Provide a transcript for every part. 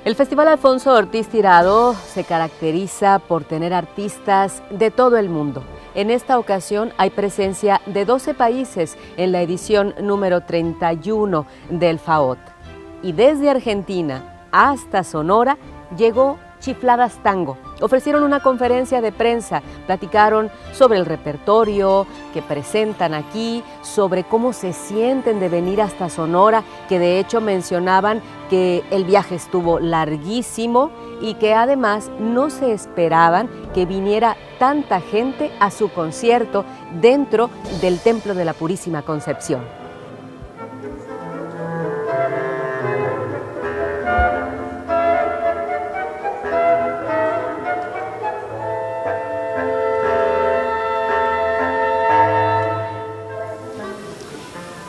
El Festival Alfonso Ortiz Tirado se caracteriza por tener artistas de todo el mundo. En esta ocasión hay presencia de 12 países en la edición número 31 del FAOT. Y desde Argentina hasta Sonora llegó Chifladas Tango. Ofrecieron una conferencia de prensa, platicaron sobre el repertorio que presentan aquí, sobre cómo se sienten de venir hasta Sonora, que de hecho mencionaban que el viaje estuvo larguísimo y que además no se esperaban que viniera tanta gente a su concierto dentro del Templo de la Purísima Concepción.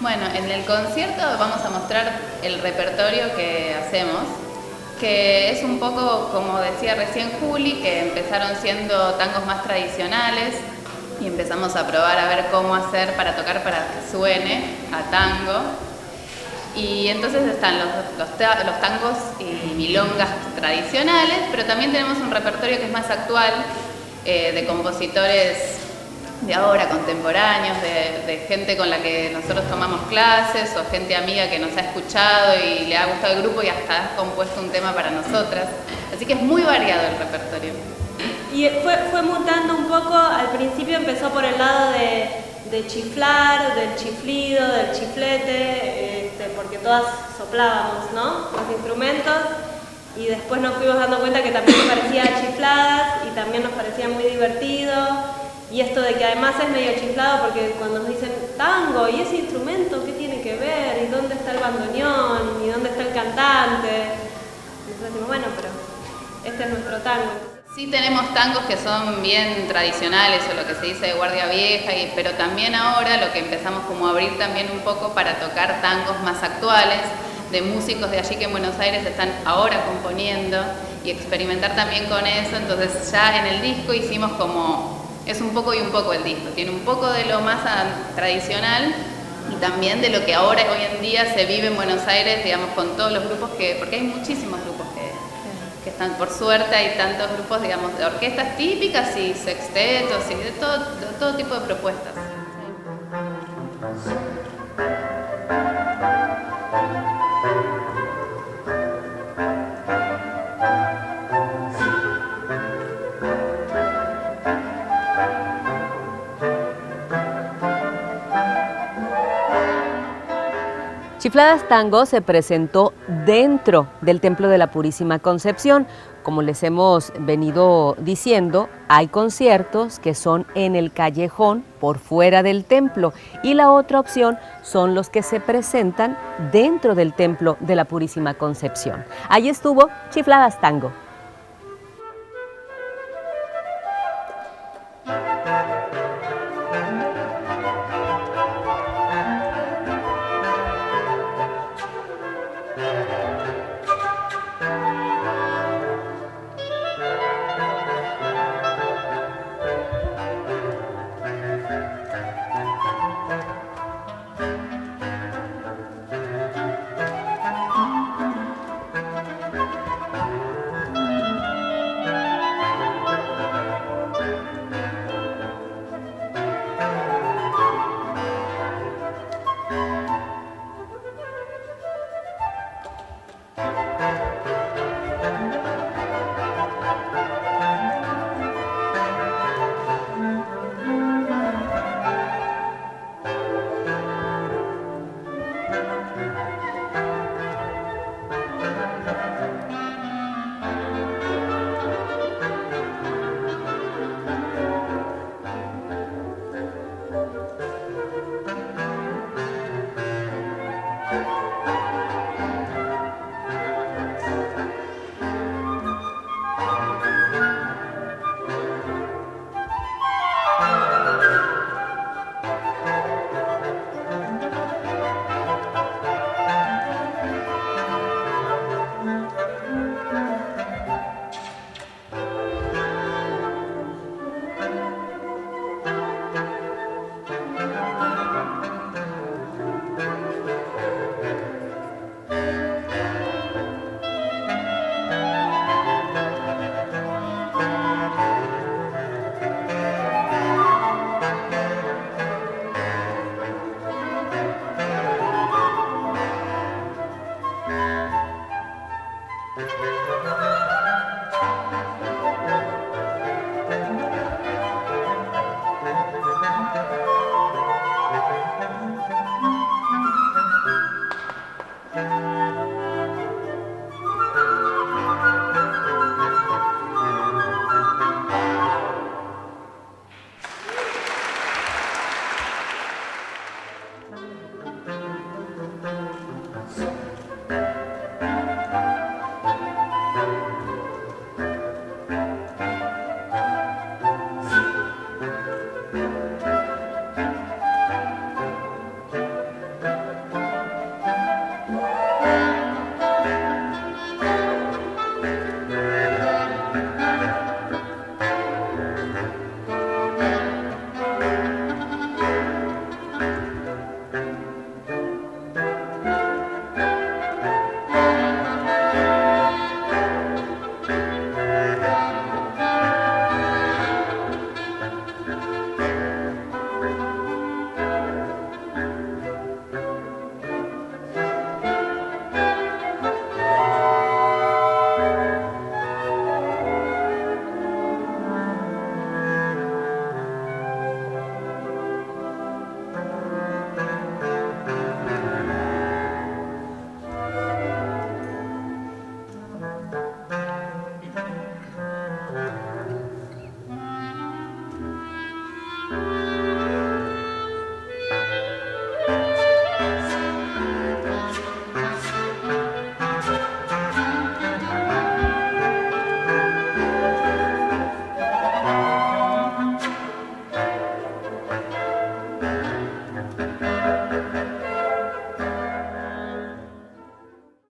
Bueno, en el concierto vamos a mostrar el repertorio que hacemos, que es un poco, como decía recién Juli, que empezaron siendo tangos más tradicionales y empezamos a probar a ver cómo hacer para tocar para que suene a tango. Y entonces están los tangos y milongas tradicionales, pero también tenemos un repertorio que es más actual, de compositores de ahora, contemporáneos, de gente con la que nosotros tomamos clases o gente amiga que nos ha escuchado y le ha gustado el grupo y hasta ha compuesto un tema para nosotras. Así que es muy variado el repertorio. Y fue mutando un poco, al principio empezó por el lado de chiflar, del chiflido, del chiflete, porque todas soplábamos, ¿no?, los instrumentos, y después nos fuimos dando cuenta que también nos parecía chifladas y también nos parecía muy divertido. Y esto de que además es medio chiflado porque cuando nos dicen tango, ¿y ese instrumento qué tiene que ver? ¿Y dónde está el bandoneón? ¿Y dónde está el cantante? Y nosotros decimos, bueno, pero este es nuestro tango. Sí tenemos tangos que son bien tradicionales o lo que se dice de guardia vieja, pero también ahora lo que empezamos como a abrir también un poco para tocar tangos más actuales, de músicos de allí que en Buenos Aires están ahora componiendo y experimentar también con eso. Entonces ya en el disco hicimos como... Es un poco y un poco el disco, tiene un poco de lo más tradicional y también de lo que ahora, hoy en día, se vive en Buenos Aires, digamos, con todos los grupos porque hay muchísimos grupos que están, por suerte, hay tantos grupos, digamos, de orquestas típicas y sextetos y de todo tipo de propuestas. Chifladas Tango se presentó dentro del Templo de la Purísima Concepción. Como les hemos venido diciendo, hay conciertos que son en el callejón por fuera del templo y la otra opción son los que se presentan dentro del Templo de la Purísima Concepción. Allí estuvo Chifladas Tango.